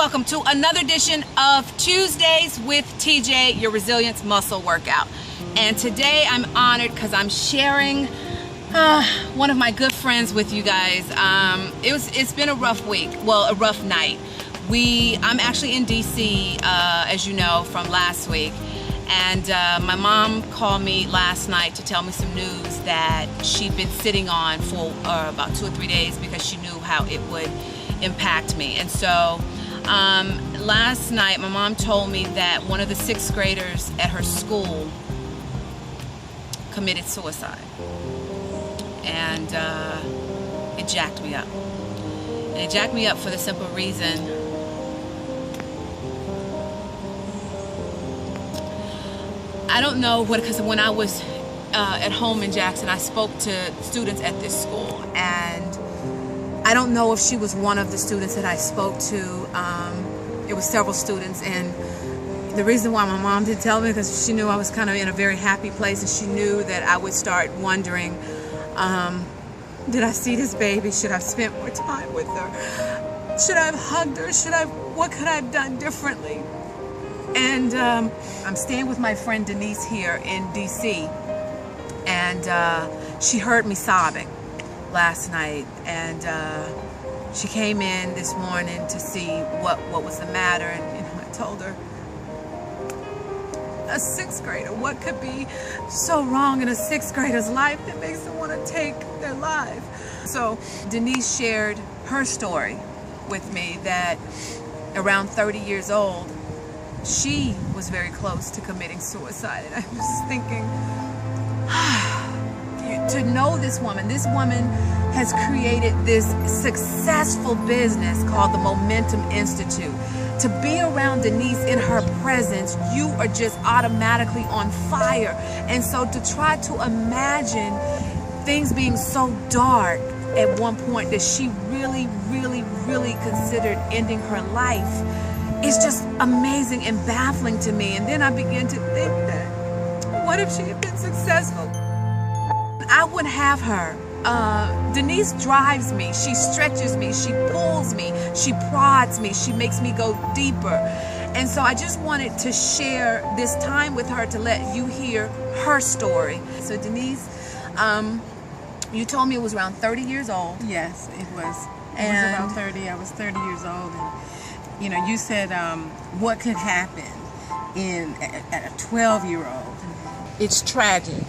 welcome to another edition of Tuesdays with TJ, your resilience muscle workout. And today I'm honored because I'm sharing one of my good friends with you guys. It's been a rough week, well, a rough night. I'm actually in DC, as you know, from last week. And my mom called me last night to tell me some news that she'd been sitting on for about 2 or 3 days because she knew how it would impact me. And so last night my mom told me that one of the 6th graders at her school committed suicide. And it jacked me up. And it jacked me up for the simple reason I don't know what, because when I was at home in Jackson, I spoke to students at this school, and I don't know if she was one of the students that I spoke to. It was several students, and the reason why my mom didn't tell me because she knew I was kind of in a very happy place, and she knew that I would start wondering, did I see this baby? Should I have spent more time with her? Should I have hugged her? What could I have done differently? And I'm staying with my friend Denise here in DC, and she heard me sobbing last night, and she came in this morning to see what was the matter, and I told her, a 6th grader, what could be so wrong in a 6th grader's life that makes them want to take their life? So Denise shared her story with me that around 30 years old, she was very close to committing suicide. And I was thinking, to know this woman has created this successful business called the Momentum Institute. To be around Denise in her presence, you are just automatically on fire. And so to try to imagine things being so dark at one point that she really considered ending her life, it's just amazing and baffling to me. And then I began to think that, what if she had been successful? I would have her. Denise drives me, she stretches me, she pulls me, she prods me, she makes me go deeper. And so I just wanted to share this time with her to let you hear her story. So Denise, you told me it was around 30 years old. Yes, it was. It was around 30. I was 30 years old. And you know, you said what could happen at a 12-year-old. It's tragic,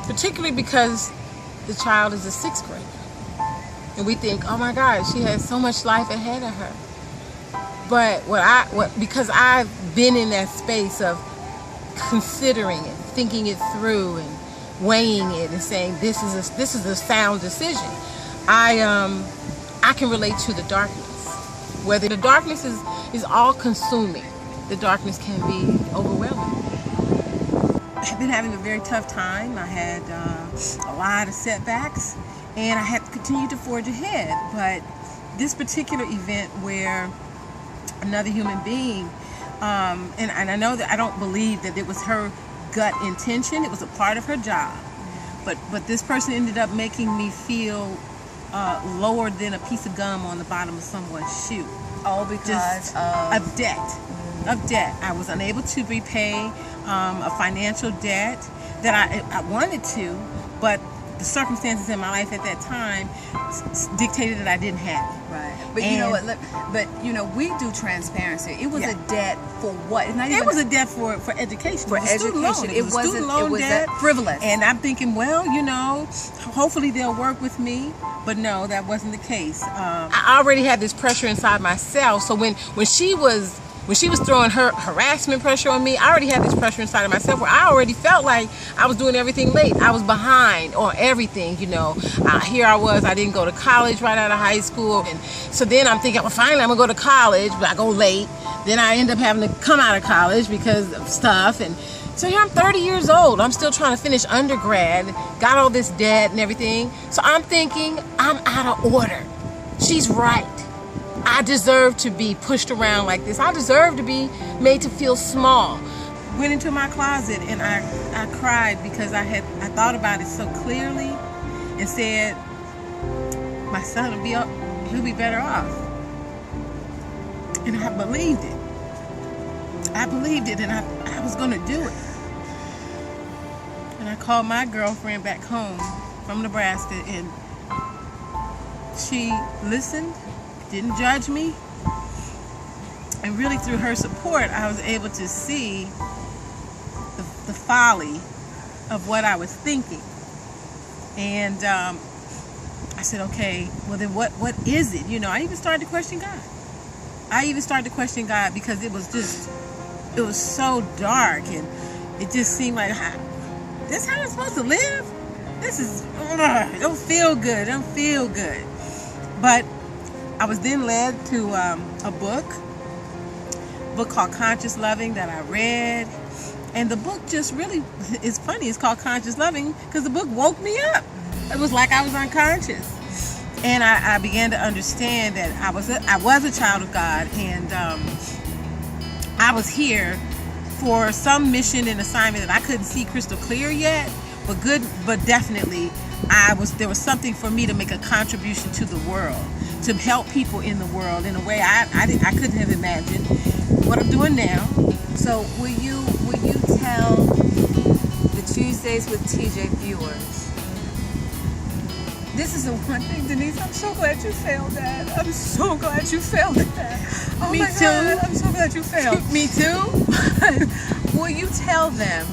particularly because the child is a 6th grader. And we think, oh my God, she has so much life ahead of her. But because I've been in that space of considering it, thinking it through and weighing it and saying this is a sound decision, I can relate to the darkness. Whether the darkness is all consuming, the darkness can be overwhelming. I've been having a very tough time. I had a lot of setbacks, and I had to continue to forge ahead. But this particular event where another human being, and I know that I don't believe that it was her gut intention, it was a part of her job, but this person ended up making me feel lower than a piece of gum on the bottom of someone's shoe. Oh, because of debt. Of debt. I was unable to repay a financial debt that I wanted to, but the circumstances in my life at that time dictated that I didn't have it. Right. But you know what? But you know, we do transparency. It was a debt for what? It was a debt for education. For education. It was debt. Frivolous. And I'm thinking, well, you know, hopefully they'll work with me. But no, that wasn't the case. I already had this pressure inside myself. So when she was throwing her harassment pressure on me, I already had this pressure inside of myself where I already felt like I was doing everything late. I was behind on everything, you know. Here I was, I didn't go to college right out of high school. And so then I'm thinking, well, finally I'm gonna go to college, but I go late. Then I end up having to come out of college because of stuff. And so here I'm 30 years old. I'm still trying to finish undergrad, got all this debt and everything. So I'm thinking, I'm out of order. She's right. I deserve to be pushed around like this. I deserve to be made to feel small. Went into my closet and I cried because I thought about it so clearly and said, my son he'll be better off. And I believed it. I believed it, and I was going to do it. And I called my girlfriend back home from Nebraska, and she listened, didn't judge me. And really through her support, I was able to see the folly of what I was thinking. And I said, okay, well then what is it? You know, I even started to question God. Because it was so dark, and it just seemed like, this is how I'm supposed to live? This is, it don't feel good. But I was then led to a book called Conscious Loving that I read. And the book just really, it's funny, it's called Conscious Loving because the book woke me up. It was like I was unconscious. And I began to understand that I was a child of God, and I was here for some mission and assignment that I couldn't see crystal clear yet, but definitely there was something for me to make a contribution to the world, to help people in the world in a way I couldn't have imagined what I'm doing now. So will you tell the Tuesdays with TJ viewers? This is the one thing, Denise, I'm so glad you failed that. I'm so glad you failed at that. Oh Me my too. God, I'm so glad you failed. Me too. Will you tell them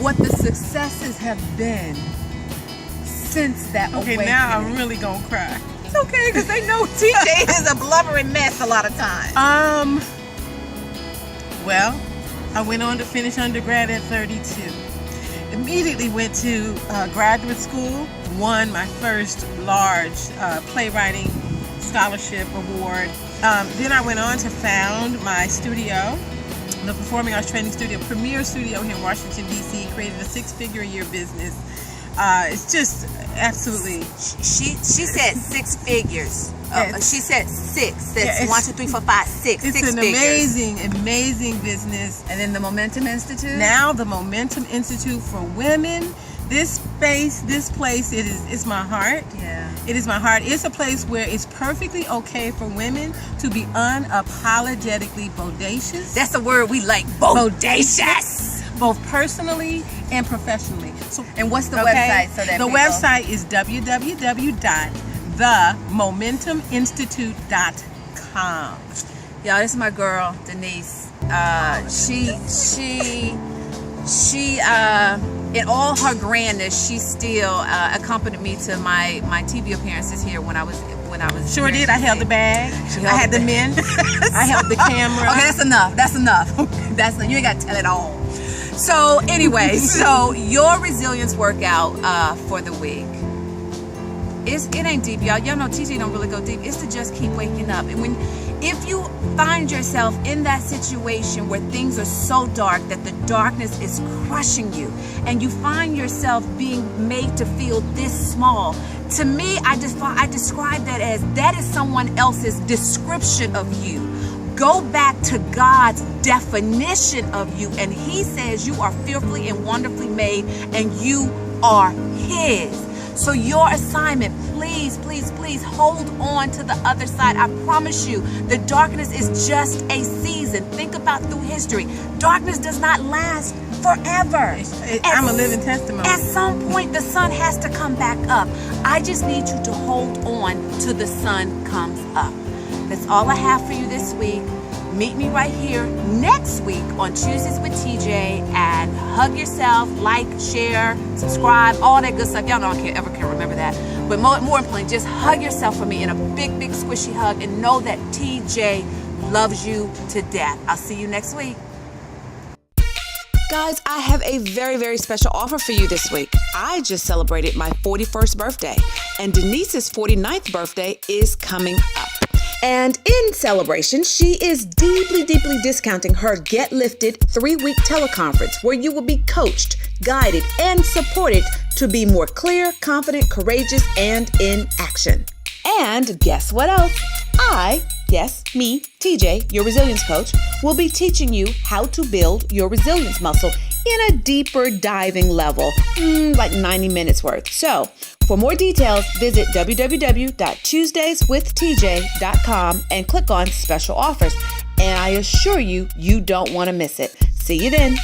what the successes have been since that Okay, awakening? now I'm really gonna cry. It's okay, because they know TJ is a blubbering mess a lot of times. Well, I went on to finish undergrad at 32. Immediately went to graduate school, won my first large playwriting scholarship award. Then I went on to found my studio, the Performing Arts Training Studio, premier studio here in Washington, D.C., created a 6-figure-a-year business. It's just absolutely... She said 6 figures. She said 6. That's 1, 2, 3, 4, 5, 6. It's 6 an figures. amazing business. And then the Momentum Institute? Now the Momentum Institute for Women. This place, it's my heart. Yeah. It is my heart. It's a place where it's perfectly okay for women to be unapologetically bodacious. That's the word we like, bodacious. Both personally and professionally. So, and what's the website? So that the website is www.themomentuminstitute.com. Y'all, this is my girl, Denise. She in all her grandness, she still accompanied me to my TV appearances here when I was Sure did. I held the bag. I had the men. I held the camera. Okay, that's enough. You ain't got to tell it all. So anyway, so your resilience workout for the week. It ain't deep, y'all. Y'all know TJ don't really go deep. It's to just keep waking up. And if you find yourself in that situation where things are so dark that the darkness is crushing you, and you find yourself being made to feel this small, to me, I describe that as that is someone else's description of you. Go back to God's definition of you, and He says you are fearfully and wonderfully made, and you are His. So your assignment, please hold on to the other side. I promise you, the darkness is just a season. Think about through history. Darkness does not last forever. I'm a living testimony. At some point, the sun has to come back up. I just need you to hold on till the sun comes up. That's all I have for you this week. Meet me right here next week on Tuesdays with TJ, and hug yourself, like, share, subscribe, all that good stuff. Y'all know I can't ever remember that. But more importantly, just hug yourself for me in a big squishy hug, and know that TJ loves you to death. I'll see you next week. Guys, I have a very special offer for you this week. I just celebrated my 41st birthday, and Denise's 49th birthday is coming up. And in celebration, she is deeply discounting her Get Lifted 3-week teleconference, where you will be coached, guided, and supported to be more clear, confident, courageous, and in action. And guess what else? Me, TJ, your resilience coach, will be teaching you how to build your resilience muscle in a deeper diving level, like 90 minutes worth. So for more details, visit www.tuesdayswithtj.com and click on special offers. And I assure you, you don't want to miss it. See you then.